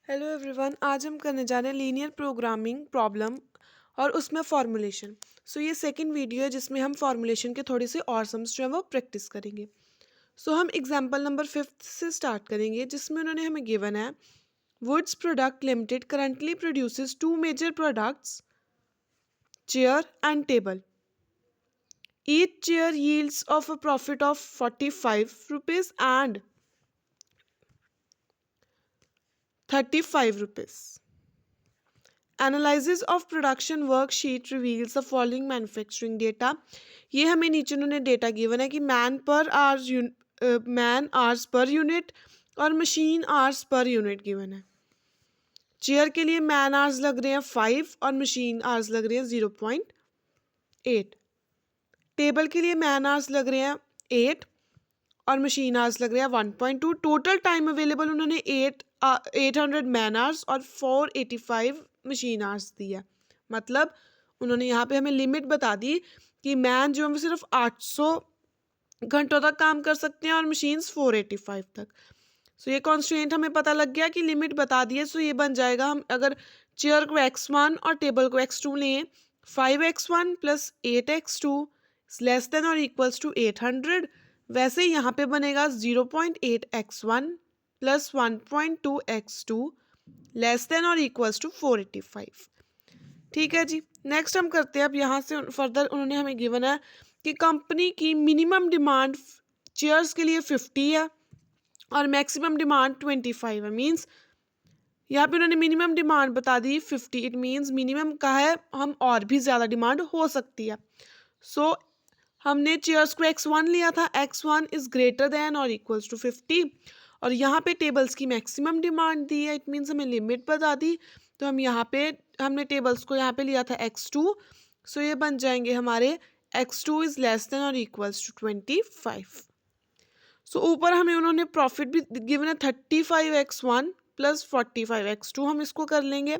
Hello everyone, आज हम करने जा रहे हैं लीनियर प्रोग्रामिंग प्रॉब्लम और उसमें फॉर्मूलेशन। ये सेकंड वीडियो है जिसमें हम फॉर्मूलेशन के थोड़े से और सम्स जो है वो प्रैक्टिस करेंगे। हम एग्जांपल नंबर 5 से स्टार्ट करेंगे जिसमें उन्होंने हमें गिवन है woods product limited currently produces two major products, chair and table. Each chair yields of a profit of 45 rupees and 35 rupees. Analysis of production worksheet reveals the following manufacturing data. ये हमें नीचे उन्होंने data given है कि man hours per unit और machine hours per unit given है। Chair के लिए मैन आवर्स लग रहे हैं 5 और मशीन आवर्स लग रहे हैं 0.8। टेबल के लिए मैन आवर्स लग रहे हैं 8 और मशीन आवर्स लग रहे हैं 1.2। टोटल टाइम अवेलेबल उन्होंने 800 मैन आवर्स और 485 मशीन आवर्स दिया। मतलब उन्होंने यहाँ पे हमें लिमिट बता दी कि मैन जो है वो सिर्फ 800 घंटों तक काम कर सकते हैं और मशीन्स 485 तक। ये कॉन्स्ट्रेंट हमें पता लग गया कि लिमिट बता दी है। ये बन जाएगा, हम अगर चेयर को x1 और टेबल को x2 लें, 5x1 plus 8x2 less than और इक्वल्स टू 800। वैसे ही यहाँ पे बनेगा 0.8x1 plus 1.2x2 less than और इक्वल्स टू 485। ठीक है जी। नेक्स्ट हम करते हैं अब यहाँ से फर्दर। उन्होंने हमें गिवन है कि कंपनी की मिनिमम डिमांड चेयर्स के लिए 50 है और मैक्सिमम डिमांड 25 है। मीन्स यहाँ पे उन्होंने मिनिमम डिमांड बता दी 50। इट मीन्स मिनिमम का है, हम और भी ज़्यादा डिमांड हो सकती है। हमने चेयर्स को x1 लिया था, x1 इज ग्रेटर देन और इक्वल्स टू 50 और यहाँ पे टेबल्स की मैक्सिमम डिमांड दी है। इट मीन्स हमें लिमिट बता दी। तो हम यहाँ पे हमने टेबल्स को यहाँ पे लिया था x2। ये बन जाएंगे हमारे x2 इज लेस देन और इक्वल्स टू 25। ऊपर हमें उन्होंने प्रॉफिट भी गिवन है 35x1 प्लस 45x2। हम इसको कर लेंगे।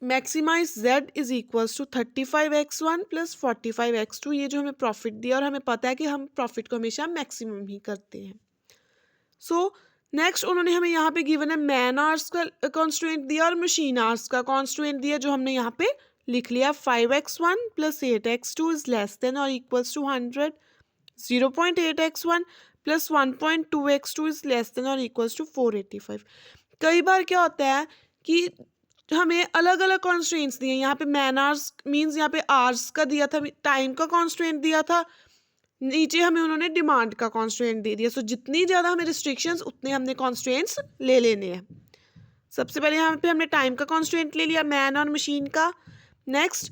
Maximize z is equals to 35x1 plus 45x2। ये जो हमें प्रॉफिट दिया और हमें पता है कि हम प्रॉफिट को हमेशा मैक्सिमम ही करते हैं। नेक्स्ट उन्होंने हमें यहाँ पे गिवन है मैन आवर्स का कॉन्स्ट्रेंट दिया और मशीन आवर्स का कॉन्स्ट्रेंट दिया, जो हमने यहाँ पे लिख लिया। 5x1 plus 8x2 is less than और equals to 100। 0.8x1 plus 1.2x2 is less than और इक्वल्स टू 485। कई बार क्या होता है कि हमें अलग अलग कॉन्स्ट्रेंट्स दिए। यहाँ पे मैन आवर्स मीन्स यहाँ पे आवर्स का दिया था, टाइम का कॉन्स्ट्रेंट दिया था, नीचे हमें उन्होंने डिमांड का कॉन्स्ट्रेंट दे दिया। जितनी ज़्यादा हमें रिस्ट्रिक्शंस उतने हमने कॉन्स्ट्रेंट्स ले लेने हैं। सबसे पहले यहाँ पे हमने टाइम का कॉन्स्ट्रेंट ले लिया, मैन और मशीन का। नेक्स्ट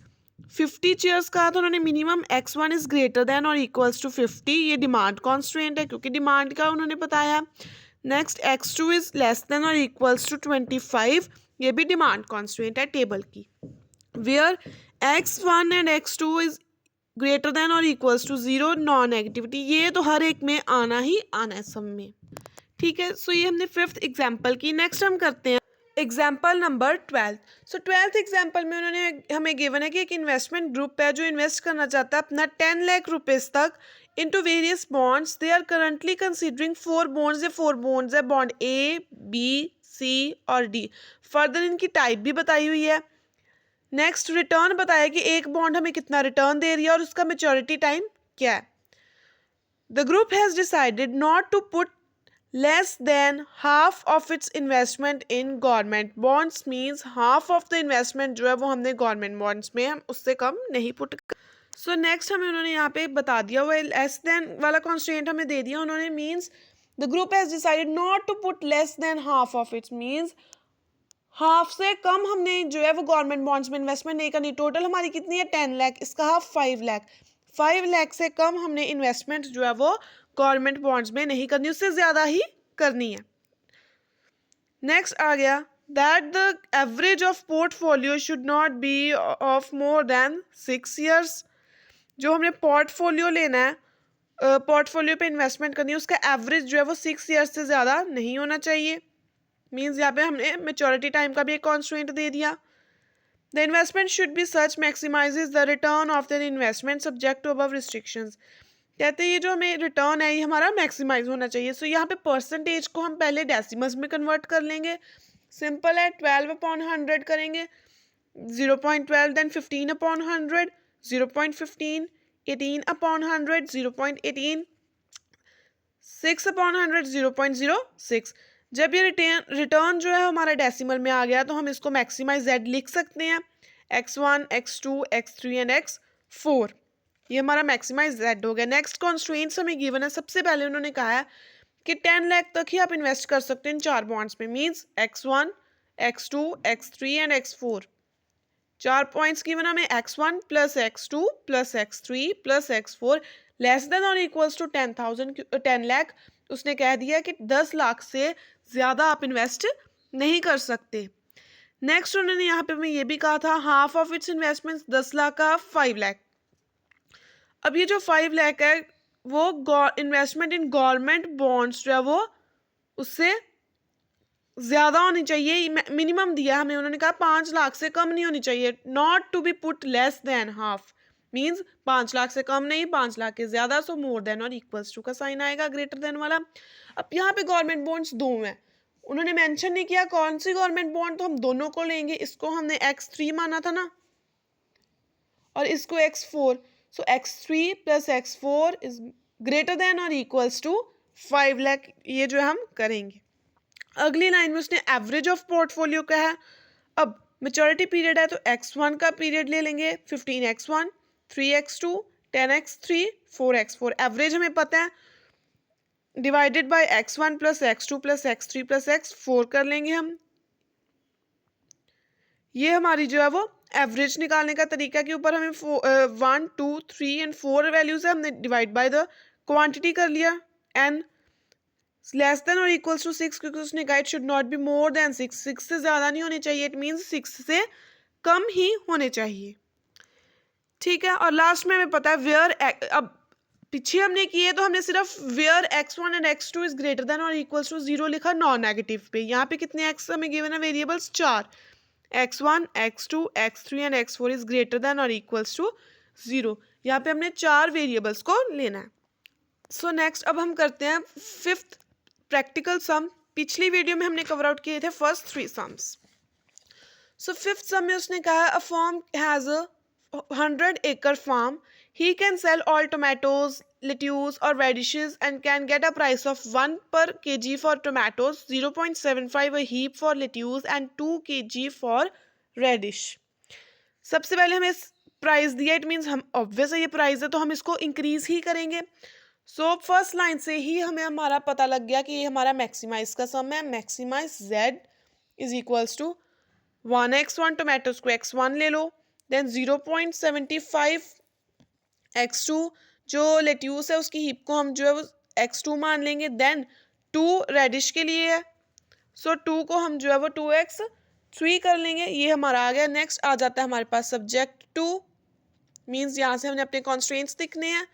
50 चेयर्स का तो उन्होंने minimum x1 is greater than और इक्वल्स टू 50। ये डिमांड कॉन्स्ट्रेंट है क्योंकि डिमांड का उन्होंने बताया। Next x2 is less than और इक्वल्स टू 25। ये भी डिमांड कॉन्स्ट्रेंट है टेबल की। Where x1 and x2 is greater than और इक्वल्स टू 0 नॉन नेगेटिविटी। ये तो हर एक में आना ही आना है सब में। ठीक है। ये हमने 5th एग्जाम्पल की। नेक्स्ट हम करते हैं एग्जाम्पल नंबर 12। 12th एग्जाम्पल में उन्होंने हमें गिवन है कि एक इन्वेस्टमेंट ग्रुप है जो इन्वेस्ट करना चाहता है अपना 10 लाख रुपीज तक into various bonds. They are currently considering 4 bonds है। 4 बॉन्ड्स है, बॉन्ड A, B, C और D। फर्दर इनकी टाइप भी बताई हुई है। नेक्स्ट रिटर्न बताया कि एक बॉन्ड हमें कितना रिटर्न दे रही है और उसका मेच्योरिटी टाइम क्या है। The group has decided not to put less than half of its investment in government bonds. Means half of the investment जो है वो हमने गवर्नमेंट बॉन्ड्स में हम उससे कम नहीं पुट। नेक्स्ट हमें उन्होंने यहाँ पे बता दिया हुआ लेस देन वाला कॉन्स्ट्रेंट हमें दे दिया उन्होंने। Means the group has decided not to put less than half of its. Means half से कम हमने जो है वो गवर्नमेंट बॉन्ड्स में इन्वेस्टमेंट नहीं करनी। टोटल हमारी कितनी है 10 लाख, इसका हाफ 5 लाख। 5 लाख से कम हमने इन्वेस्टमेंट जो है वो गवर्नमेंट बॉन्ड्स में नहीं करनी, उससे ज़्यादा ही करनी है। नेक्स्ट आ गया that the average of portfolio should not be of more than 6 years. जो हमने पोर्टफोलियो लेना है, पोर्टफोलियो पे इन्वेस्टमेंट करनी है, उसका एवरेज जो है वो 6 ईयर्स से ज़्यादा नहीं होना चाहिए। मीन्स यहाँ पे हमने मेच्योरिटी टाइम का भी एक कॉन्स्ट्रेंट दे दिया। The investment should be such maximises the return of the investment subject to above restrictions. कहते हैं ये जो हमें रिटर्न है ये हमारा मैक्सिमाइज होना चाहिए। सो यहाँ पे परसेंटेज को हम पहले डेसिमल्स में कन्वर्ट कर लेंगे। सिंपल है, 12/100 करेंगे, 0.12, देन 15/100, 0.15, 18/100, 0.18, 6/100, 0.06। जब ये रिटर्न जो है हमारा डेसिमल में आ गया तो हम इसको मैक्सिमाइज z लिख सकते हैं, x1, x2, x3 and x4। ये हमारा मैक्सिमाइज z हो गया। नेक्स्ट कॉन्स्ट्रेंट्स हमें गिवन है। सबसे पहले उन्होंने कहा है कि 10 लाख तक ही आप इन्वेस्ट कर सकते हैं इन 4 बॉन्ड्स में, means x1, x2, x3 and x4। 4 points given हमें, x1 plus x2 plus x3 plus x4 less than और इक्वल्स टू 10 लाख। उसने कह दिया कि 10 लाख से ज़्यादा आप इन्वेस्ट नहीं कर सकते। नेक्स्ट उन्होंने यहाँ पे हमें ये भी कहा था half of it's investments, 10 lakh का 5 लाख। अब ये जो 5 लाख है वो इन्वेस्टमेंट इन गवर्नमेंट बॉन्ड्स जो है वो उससे ज़्यादा होनी चाहिए। मिनिमम दिया हमें, उन्होंने कहा 5 लाख से कम नहीं होनी चाहिए, not to be put less than half, means 5 lakh से कम नहीं, 5 लाख के ज़्यादा। सो मोर देन और इक्वल्स टू का साइन आएगा, ग्रेटर देन वाला। अब यहाँ पे गवर्नमेंट बॉन्ड्स 2 हैं, उन्होंने मेंशन नहीं किया कौन सी गवर्नमेंट बॉन्ड, तो हम दोनों को लेंगे। इसको हमने x3 माना था ना और इसको x4। So x3 plus x4 is greater than और इक्वल्स टू 5 लाख, ये जो हम करेंगे। अगली लाइन में उसने एवरेज ऑफ पोर्टफोलियो का है। अब मेच्योरिटी पीरियड है तो x1 का पीरियड ले लेंगे, 15x1, 3x2, 10x3, 4x4। Average हमें पता है, divided by x1 plus x2 plus x3 plus x4 कर लेंगे हम। ये हमारी जो है वो एवरेज निकालने का तरीका के ऊपर हमें 1, 2, 3 एंड 4 वैल्यूज है, हमने डिवाइड बाय द क्वांटिटी कर लिया n लेस देन और इक्वल्स टू 6, क्योंकि उसने कहा it should not be more than 6, 6 से ज़्यादा नहीं होनी चाहिए, इट मीन्स 6 से कम ही होने चाहिए। ठीक है, और लास्ट में हमें पता है वेयर, अब पीछे हमने किए तो हमने सिर्फ where x1 and x2 is greater than और इक्वल्स टू 0 लिखा नॉन नेगेटिव पे। यहाँ पे कितने x हमें गिवन है variables, 4, x1, x2, x3 and x4 is greater than और इक्वल्स टू 0। यहाँ पे हमने 4 वेरिएबल्स को लेना है। सो नेक्स्ट अब हम करते हैं 5th प्रैक्टिकल सम। पिछली वीडियो में हमने कवर आउट किए थे फर्स्ट 3 सम्स। सो 5th सम में उसने कहा a firm has a 100-acre farm. He can sell all tomatoes, lettuce or radishes and can get a price of 1 per kg for tomatoes, 0.75 a heap for lettuce and 2 kg for radish. सबसे पहले हमें price दिया, it means हम obvious ये price है तो हम इसको इंक्रीज ही करेंगे। सो फर्स्ट लाइन से ही हमें हमारा पता लग गया कि ये हमारा मैक्सिमाइज का सम है। Maximize z is equals to 1x1 tomatoes को x1 ले लो, देन 0.75 x2 जो लेट्यूस है उसकी हीप को हम जो है वो x2 मान लेंगे, देन 2 रेडिश के लिए है, सो 2 को हम जो है वो 2x3 कर लेंगे। ये हमारा आ गया। नेक्स्ट आ जाता है हमारे पास सब्जेक्ट 2, मीन्स यहाँ से हमने अपने कॉन्स्ट्रेंट्स लिखने हैं।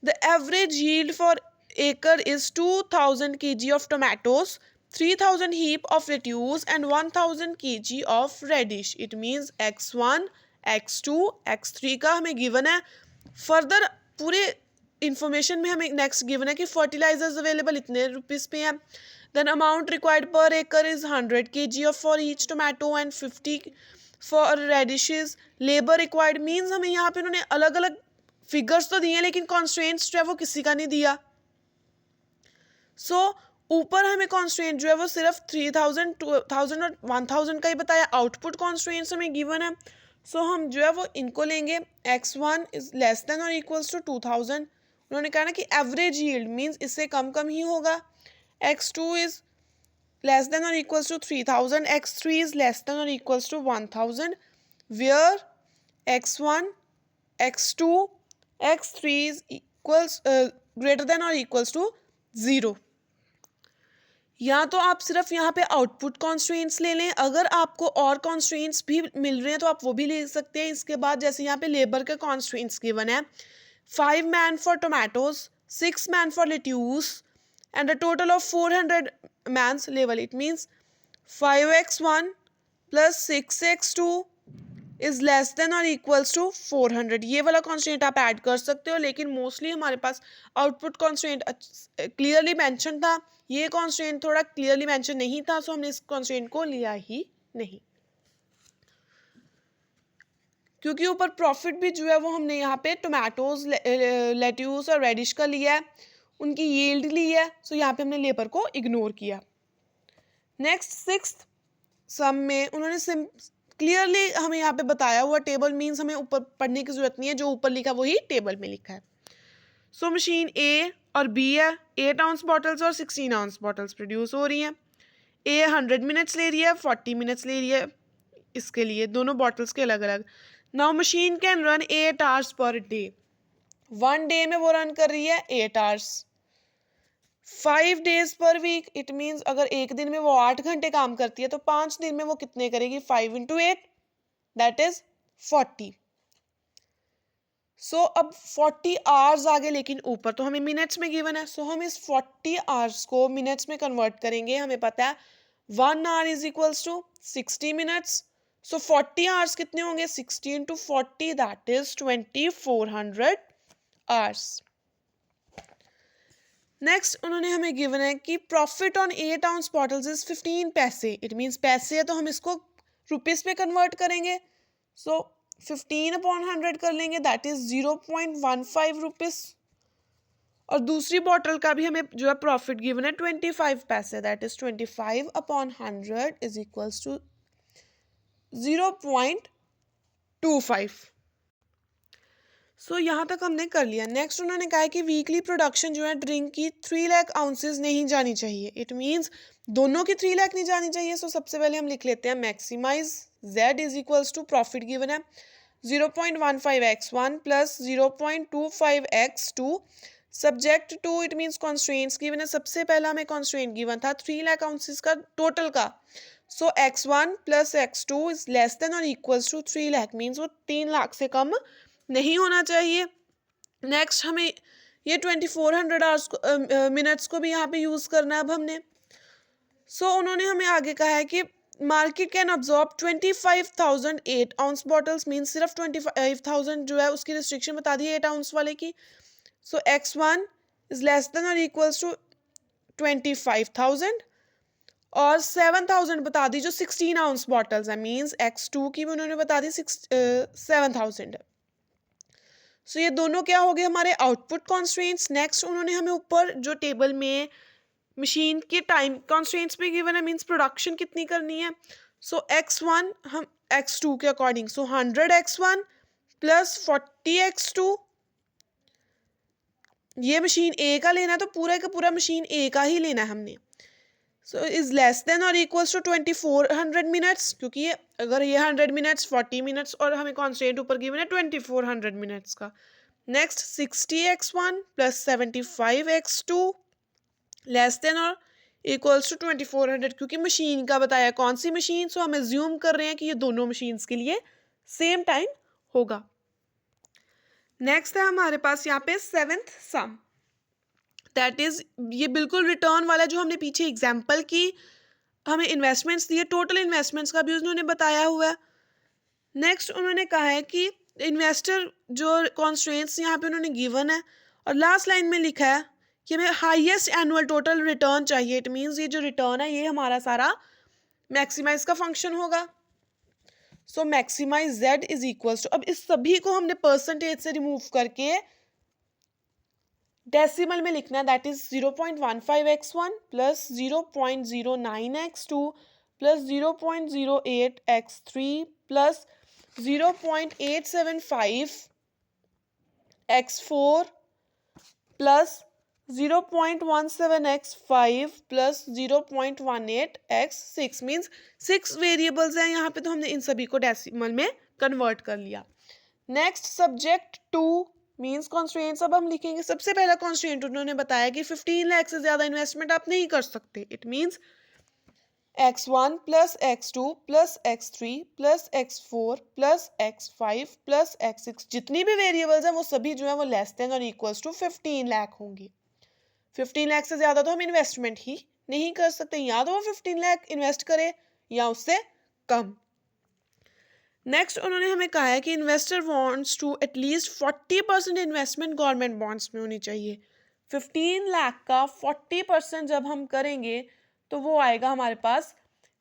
The average yield for acre is 2000 kg of tomatoes, 3000 heap of lettuce and 1000 kg of radish. It means x1, x2, x3 का हमें गिवन है। फर्दर पूरे इंफॉर्मेशन में हमें नेक्स्ट गिवन है कि फर्टिलाइजर्स अवेलेबल इतने रुपीज़ पे हैं। देन अमाउंट रिक्वायर्ड पर एकड़ is 100 kg of for each tomato and 50 for radishes. Labour required means हमें यहाँ पे उन्होंने अलग अलग फिगर्स तो दिए लेकिन कॉन्स्ट्रेंट्स जो है वो किसी का नहीं दिया। सो ऊपर हमें कॉन्स्ट्रेंट जो है वो सिर्फ 3000, 2000 और 1000 का ही बताया। आउटपुट कॉन्स्ट्रेंट्स हमें गिवन है, सो हम जो है वो इनको लेंगे। x1 इज लेस देन और इक्वल्स टू 2000। उन्होंने कहा ना कि एवरेज यील्ड मीन्स इससे कम कम ही होगा। x2 इज लेस देन और equals to 3000, x3 is less than और equals to 1000, where x1, x2, x3 is equals greater than और इक्वल्स टू 0। या तो आप सिर्फ यहाँ पे आउटपुट कॉन्स्ट्रेंट्स ले लें, अगर आपको और कॉन्स्ट्रेंट्स भी मिल रहे हैं तो आप वो भी ले सकते हैं। इसके बाद जैसे यहाँ पे लेबर के कॉन्स्ट्रेंट्स गिवन है, 5 man for tomatoes, 6 man for lettuce and a total of 400 man's level. It means 5x1 plus 6x2 is less than और इक्वल्स टू 400। ये वाला कॉन्स्टेंट आप ऐड कर सकते हो, लेकिन मोस्टली हमारे पास आउटपुट कॉन्स्टेंट क्लियरली मेंशन था, ये कॉन्स्टेंट थोड़ा क्लियरली मेंशन नहीं था, सो हमने इस कॉन्स्टेंट को लिया ही नहीं, क्योंकि ऊपर प्रॉफिट भी जो है वो हमने यहाँ पे टोमेटोज, लेट्यूस और रेडिश का लिया है, उनकी यील्ड ली है, सो यहाँ पे हमने लेबर को इग्नोर किया। नेक्स्ट सिक्स्थ सम में उन्होंने क्लियरली हमें यहाँ पे बताया हुआ टेबल, मीन्स हमें ऊपर पढ़ने की जरूरत नहीं है, जो ऊपर लिखा वही टेबल में लिखा है। सो मशीन ए और बी है, 8 आउंस बॉटल्स और 16 आउंस बॉटल्स प्रोड्यूस हो रही हैं। ए 100 मिनट्स ले रही है, 40 मिनट्स ले रही है, इसके लिए दोनों बॉटल्स के अलग अलग। Now machine can run 8 hours per day, 1 day में वो रन कर रही है 8 hours. 5 days per week, it means अगर एक दिन में वो 8 घंटे काम करती है तो 5 दिन में वो कितने करेगी, 5 इंटू 8 दैट इज 40। सो अब 40 आवर्स आगे, लेकिन ऊपर तो हमें मिनट्स में गिवन है, सो हम इस 40 आवर्स को मिनट्स में कन्वर्ट करेंगे। हमें पता है 1 hour is equals to 60 minutes, so 40 hours कितने होंगे, 60 into 40 that is 2400 hours. Next उन्होंने हमें गिवन है कि profit on 8 ounce bottles is 15 पैसे, इट मीन्स पैसे है तो हम इसको रुपीस पे कन्वर्ट करेंगे, सो 15/100 कर लेंगे दैट इज 0.15 रुपीस। और दूसरी बॉटल का भी हमें जो है प्रॉफिट गिवन है 25 पैसे, that is 25/100 is equals to 0.25। So यहाँ तक हमने कर लिया। नेक्स्ट उन्होंने कहा है कि वीकली प्रोडक्शन जो है ड्रिंक की 3 लाख आउंसेस नहीं जानी चाहिए, इट मीन्स दोनों की 3 लाख नहीं जानी चाहिए। सो सबसे पहले हम लिख लेते हैं maximize z is equals to profit given है 0.15x1 plus 0.25x2 subject to, it means constraints given है। सबसे पहला हमें कॉन्स्ट्रेंट गिवन था 3 लाख आउंसेस का टोटल का, सो x1 plus x2 is less than और इक्वल्स टू 3 लाख, मीन्स वो 3 लाख से कम नहीं होना चाहिए। नेक्स्ट हमें ये 2400 आवर्स मिनट्स को भी यहाँ पे यूज़ करना है अब हमने। सो उन्होंने हमें आगे कहा है कि market can absorb 25,000 8 ounce bottles, means सिर्फ 25,000 जो है उसकी रिस्ट्रिक्शन बता दी 8 आउंस वाले की। सो x1 इज लेस देन और इक्वल्स टू 25,000 और 7,000 बता दी जो 16 आउंस बॉटल्स है, मीन्स x2 की भी उन्होंने बता दी 7,000 है। सो ये दोनों क्या हो गए हमारे आउटपुट कॉन्स्ट्रेंट्स। नेक्स्ट उन्होंने हमें ऊपर जो टेबल में मशीन के टाइम कॉन्स्ट्रेंट्स भी गिवन है, मींस प्रोडक्शन कितनी करनी है। सो x1 हम x2 के अकॉर्डिंग, सो 100 x1 प्लस 40 x2, ये मशीन ए का लेना है तो पूरा का पूरा मशीन ए का ही लेना है हमने। सो इज लेस देन और इक्वल्स टू 2400 मिनट्स, क्योंकि ये अगर ये 100 मिनट्स 40 मिनट्स और हमें कॉन्स्टेंट ऊपर गिवन है 2400 मिनट्स का। Next 60x1 plus 75x2 less than और इक्वल्स टू 2400, क्योंकि मशीन का बताया कौन सी मशीन, सो हम एज्यूम कर रहे हैं कि ये दोनों मशीन्स के लिए सेम टाइम होगा। नेक्स्ट है हमारे पास यहाँ पे 7th सम, दैट इज ये बिल्कुल रिटर्न वाला जो हमने पीछे एग्जाम्पल की हमें इन्वेस्टमेंट्स दिए, टोटल इन्वेस्टमेंट्स का भी उन्होंने बताया हुआ है। नेक्स्ट उन्होंने कहा है कि इन्वेस्टर जो कॉन्स्ट्रेंट्स यहाँ पे उन्होंने गिवन है और लास्ट लाइन में लिखा है कि हमें हाईएस्ट एनुअल टोटल रिटर्न चाहिए, इट मीन्स ये जो रिटर्न है ये हमारा सारा मैक्सिमाइज का फंक्शन होगा। So maximise z is equals to, अब इस सभी को हमने परसेंटेज से रिमूव करके डेसिमल में लिखना है, that is 0.15x1 plus 0.09x2 plus 0.08x3 plus 0.875x4 plus 0.17x5 plus 0.18x6, means 6 variables हैं यहाँ पे, तो हमने इन सभी को डेसिमल में कन्वर्ट कर लिया। Next subject two means constraints, अब हम लिखेंगे। सबसे पहला कॉन्स्ट्रेंट उन्होंने बताया कि 15 लाख से ज़्यादा इन्वेस्टमेंट आप नहीं कर सकते, it means x1 plus x2 plus x3 plus x4 plus x5 plus x6, जितनी भी वेरिएबल्स हैं वो सभी जो है वो लेस देन और इक्वल्स टू 15 लाख होंगी। 15 लाख से ज़्यादा तो हम इन्वेस्टमेंट ही नहीं कर सकते, या तो वो 15 लाख इन्वेस्ट करे या उससे कम। नेक्स्ट उन्होंने हमें कहा है कि investor wants to at least 40% investment government bonds में होनी चाहिए। 15 लाख का 40% जब हम करेंगे तो वो आएगा हमारे पास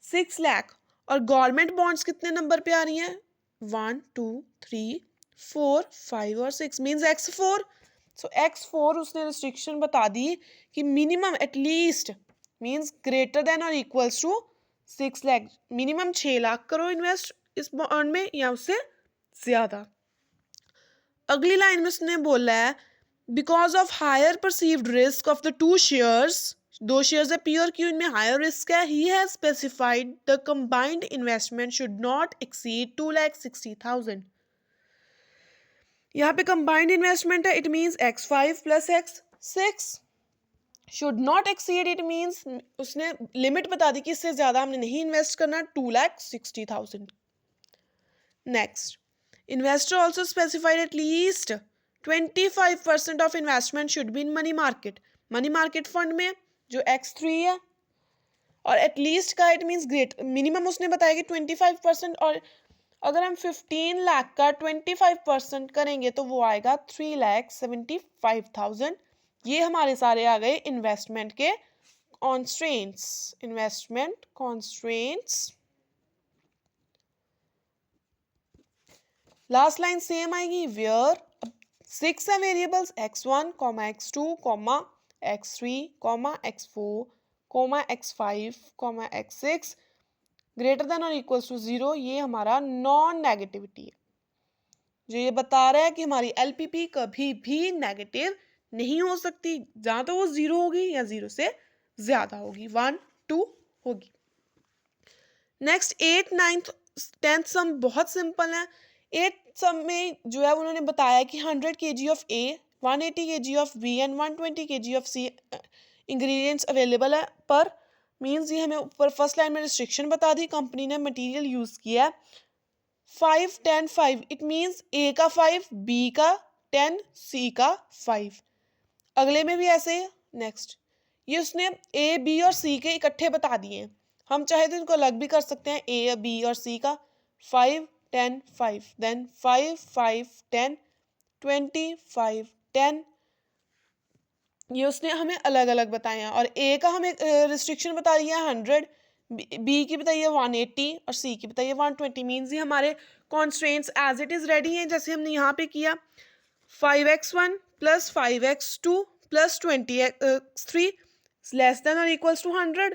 6 लाख। और गवर्नमेंट बॉन्ड्स कितने नंबर पे आ रही हैं? 1 2 3 4 5 और 6 मीन्स X4। सो X4 उसने रिस्ट्रिक्शन बता दी कि minimum at least means greater than और equals to 6 lakh, minimum 6 lakh करो इन्वेस्ट इस बॉन्ड में या उससे ज्यादा। अगली लाइन में उसने बोला है because of higher perceived risk of the two shares, दो शेयर्स है पी और क्यू, इनमें हायर रिस्क है, he has specified the combined investment should not exceed 2,60,000। यहाँ पे कंबाइंड इन्वेस्टमेंट है, it means X5 plus X6 should not exceed, it means उसने limit बता दी कि इससे ज्यादा हमने नहीं इन्वेस्ट करना, 2,60,000। Next, investor also specified at least 25% of investment should be in money market, money market fund में जो X3 है, और एटलीस्ट का इट मीन्स ग्रेट, मिनिमम उसने बताया कि 25%, और अगर हम 15 लाख का 25% करेंगे तो वो आएगा 3,75,000। ये हमारे सारे आ गए इन्वेस्टमेंट के constraints, investment constraints. Last line same आएगी, वेयर 6 है variables X1, X2, X3, X4, X5, X6 greater than और इक्वल्स टू 0, ये हमारा नॉन नेगेटिविटी है, जो ये बता रहा है कि हमारी LPP कभी भी नेगेटिव नहीं हो सकती, जहां तो वो 0 होगी या 0 से ज्यादा होगी, 1 2 होगी। नेक्स्ट 8 9th 10th सम बहुत सिंपल है। 8th सम में जो है उन्होंने बताया कि 100 kg of A, 180 kg of B and 120 kg of C ingredients available है, पर मीन्स ये हमें ऊपर फर्स्ट लाइन में रिस्ट्रिक्शन बता दी, कंपनी ने मटेरियल यूज किया 5 10 5, इट मीन्स A का 5, B का 10, C का 5। अगले में भी ऐसे है। नेक्स्ट, ये उसने A B और C के इकट्ठे बता दिए हैं, हम चाहे तो इनको अलग भी कर सकते हैं, A B और C का 5 10 5, देन 5 5 10 20 5 10, ये उसने हमें अलग अलग बताए हैं। और A का हमें रिस्ट्रिक्शन बता दिया है 100, B की बताइए 180 और C की बताइए 120, मीन्स ये हमारे constraints as it is ready हैं, जैसे हमने यहाँ पे किया 5x1 plus 5x2 plus 20x3 less than और equals to 100,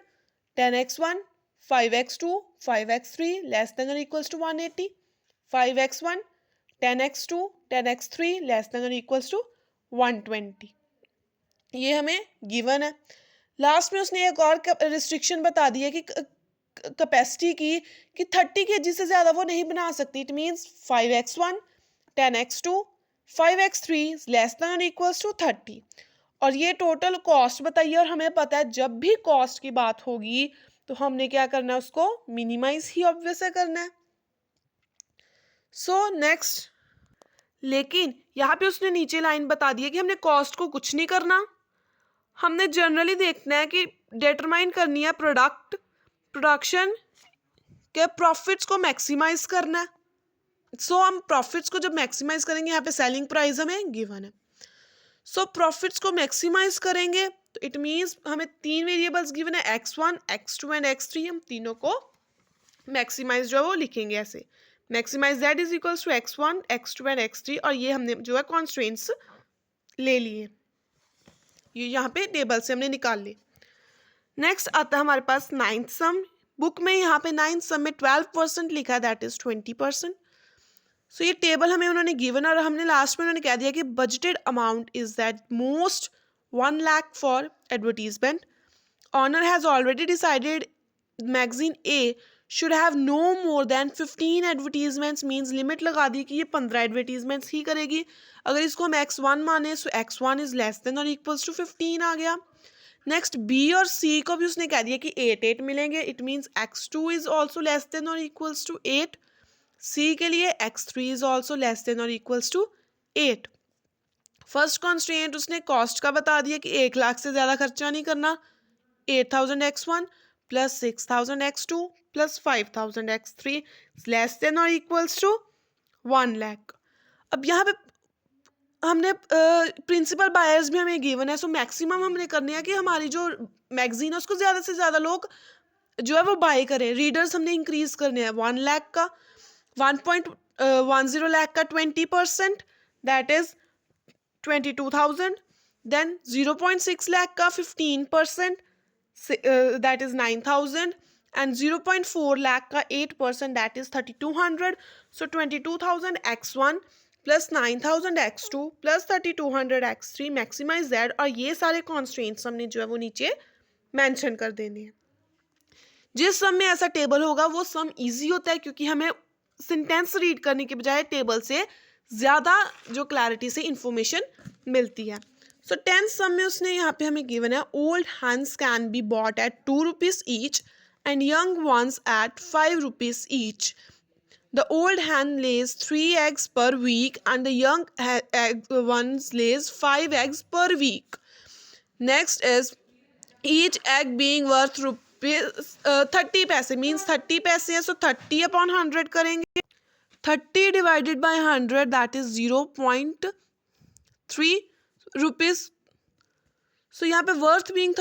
10x1 5x2 5x3 less than और equals to 180, 5x1 10x2 10x3 less than और इक्वल्स टू 120, ये हमें गिवन है। लास्ट में उसने एक और रिस्ट्रिक्शन बता दी है कि कैपेसिटी की कि 30 kg से ज़्यादा वो नहीं बना सकती, it means 5x1 10x2 5x3 less than और इक्वल्स टू 30, और ये टोटल कॉस्ट बताइए, और हमें पता है जब भी कॉस्ट की बात होगी तो हमने क्या करना है, उसको मिनिमाइज ही ऑब्वियस करना है। सो नेक्स्ट, लेकिन यहाँ पे उसने नीचे लाइन बता दी है कि हमने कॉस्ट को कुछ नहीं करना, हमने जनरली देखना है कि डिटरमाइन करनी है प्रोडक्शन के प्रॉफिट्स को मैक्सिमाइज करना है। सो हम प्रॉफिट्स को जब मैक्सिमाइज करेंगे, यहाँ पे सेलिंग प्राइस हमें गिवन है, सो प्रॉफिट्स को मैक्सिमाइज करेंगे तो इट मीन्स हमें 3 वेरिएबल्स गिवन है X1 X2 एंड X3, हम तीनों को मैक्सिमाइज जो है वो लिखेंगे ऐसे, maximize that is equals to X1 X2 and X3, और ये हमने जो है कॉन्स्ट्रेंट्स ले लिए, ये यहाँ पे टेबल से हमने निकाल ली। नेक्स्ट आता है हमारे पास 9th सम, बुक में यहाँ पे 9th सम में 12% लिखा है, दैट इज 20%। सो ये टेबल हमें उन्होंने गिवन, और हमने लास्ट में उन्होंने कह दिया कि budgeted amount is that most 1 lakh for advertisement, owner has already decided magazine A should have no more than 15 advertisements, means limit लगा दी कि ये 15 एडवर्टीजमेंट्स ही करेगी। अगर इसको हम X1 माने सो X1 इज लेस देन और इक्वल्स टू 15 आ गया। नेक्स्ट B और C को भी उसने कह दिया कि 8 मिलेंगे, it means X2 is also less than और इक्वल्स टू 8, C के लिए X3 is also less than और इक्वल्स टू 8। फर्स्ट कॉन्स्ट्रेंट उसने कॉस्ट का बता दिया कि 1 लाख से ज़्यादा खर्चा नहीं करना, 8,000 X1 plus 6000 x2 plus 5000 x3 less than और इक्वल्स टू 1 लाख। अब यहाँ पे हमने प्रिंसिपल बायर्स भी हमें गिवन है, सो मैक्सिमम हमने करनी है कि हमारी जो मैगजीन है उसको ज़्यादा से ज़्यादा लोग जो है वो बाय करें। रीडर्स हमने इंक्रीज करने हैं 1 लाख का, 1.10 लाख का 20%, दैट इज 22,000। देन 0.6 लाख का 15%, दैट इज 9,000। एंड 0.4 लाख का 8%, that is 3,200। So 22,000 x1 plus 9,000 x2 plus 3,200 x3 maximize that. और ये सारे कॉन्स्ट्रेंट्स हमने जो है वो नीचे मेंशन कर देने हैं। जिस सम में ऐसा टेबल होगा वो सम इजी होता है, क्योंकि हमें सेंटेंस रीड करने के बजाय टेबल से ज़्यादा जो क्लैरिटी से इंफॉर्मेशन मिलती है। सो 10th सम में उसने यहाँ पे हमें गिवन है old hands can be bought at 2 rupees each and young ones at 5 rupees each. The old hen lays 3 eggs per week and the young ones lays 5 eggs per week. Next is each egg being worth rupees 30 पैसे, means 30 पैसे है, सो 30 upon 100 करेंगे। 30 divided by 100 that is 0.3 rupees. So यहाँ पे worth being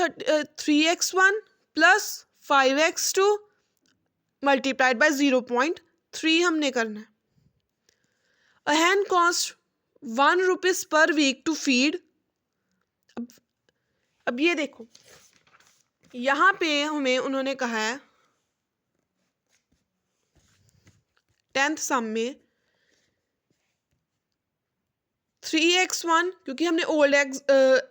3x1 plus 5x2 multiplied by 0.3 हमने करना है। A hen cost 1 rupees per week to feed. अब ये देखो, यहाँ पे हमें उन्होंने कहा है 10th सम में 3x1, क्योंकि हमने ओल्ड एग्स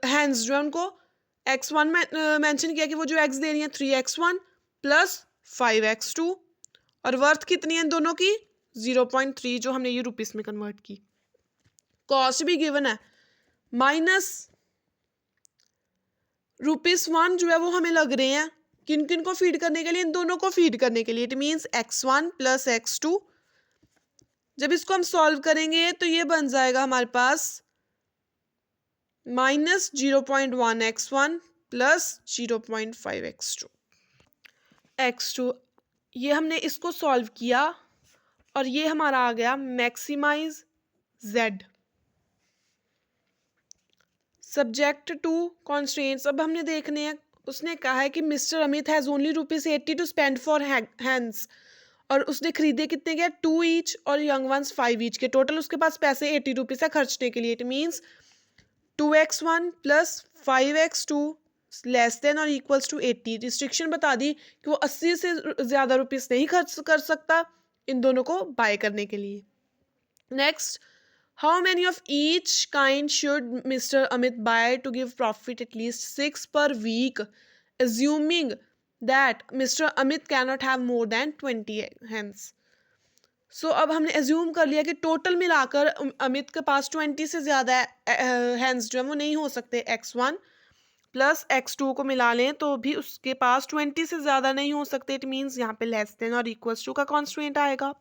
हैंड्स जो है उनको x1 में मेंशन किया कि वो जो एग्स दे रही हैं 3x1 प्लस 5x2, और वर्थ कितनी है इन दोनों की 0.3, जो हमने ये रुपीस में कन्वर्ट की। कॉस्ट भी गिवन है माइनस ₹1 जो है वो हमें लग रहे हैं किन किन को फीड करने के लिए, इन दोनों को फीड करने के लिए। It means x1 plus x2। जब इसको हम सॉल्व करेंगे तो ये बन जाएगा हमारे पास माइनस 0.1 x1 प्लस 0.5 x2। ये हमने इसको सॉल्व किया और ये हमारा आ गया maximize z subject to constraints. अब हमने देखने हैं, उसने कहा है कि mister Amit has only ₹80 to spend for hands, और उसने खरीदे कितने के 2 ईच और यंग वंस 5 ईच के। टोटल उसके पास पैसे ₹80 है खर्चने के लिए। It means 2x1 plus 5x2 less than और इक्वल्स टू 80। रिस्ट्रिक्शन बता दी कि वो 80 से ज़्यादा रुपीस नहीं खर्च कर सकता इन दोनों को बाय करने के लिए। Next, how many of each kind should Mr. Amit buy to give profit at least 6 per week, assuming that Mr. Amit cannot have more than 20 hens? So अब हमने assume कर लिया कि टोटल मिलाकर अमित के पास 20 से ज़्यादा hens जो है वो नहीं हो सकते। x1 प्लस x2 को मिला लें तो भी उसके पास 20 से ज़्यादा नहीं हो सकते। इट मीन्स यहाँ पे लेस देन और इक्वल्स टू का कॉन्स्ट्रेंट आएगा।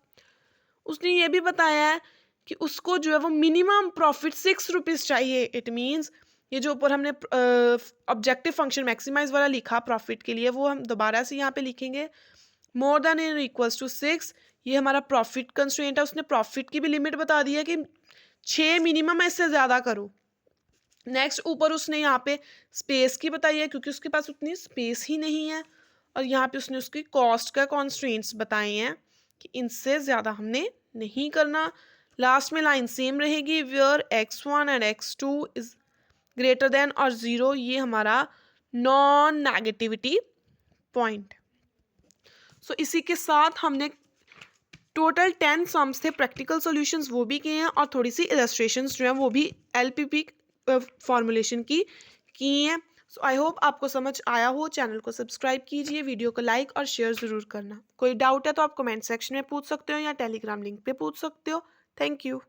उसने ये भी बताया है कि उसको जो है वो मिनिमम प्रॉफिट 6 रुपीज़ चाहिए। इट मीन्स ये जो ऊपर हमने ऑब्जेक्टिव फंक्शन मैक्सिमाइज वाला लिखा प्रॉफिट के लिए, वो हम दोबारा से यहाँ पे लिखेंगे मोर देन और इक्वल्स टू 6। ये हमारा प्रॉफिट कंस्ट्रेंट है। उसने प्रॉफिट की भी लिमिट बता दी है कि 6 मिनिमम है, इससे ज़्यादा करो। नेक्स्ट, ऊपर उसने यहाँ पे स्पेस की बताई है, क्योंकि उसके पास उतनी स्पेस ही नहीं है। और यहाँ पे उसने उसकी कॉस्ट का कॉन्स्ट्रेंट्स बताए हैं कि इनसे ज़्यादा हमने नहीं करना। लास्ट में लाइन सेम रहेगी, where x1 and x2 is greater than और 0। ये हमारा नॉन नेगेटिविटी पॉइंट। सो इसी के साथ हमने टोटल 10 सम्स थे, प्रैक्टिकल सॉल्यूशंस वो भी किए हैं, और थोड़ी सी इलस्ट्रेशंस जो हैं वो भी LPP फॉर्मुलेशन की हैं। सो आई होप आपको समझ आया हो। चैनल को सब्सक्राइब कीजिए, वीडियो को लाइक और शेयर ज़रूर करना। कोई डाउट है तो आप कमेंट सेक्शन में पूछ सकते हो या टेलीग्राम लिंक पे पूछ सकते हो। Thank you.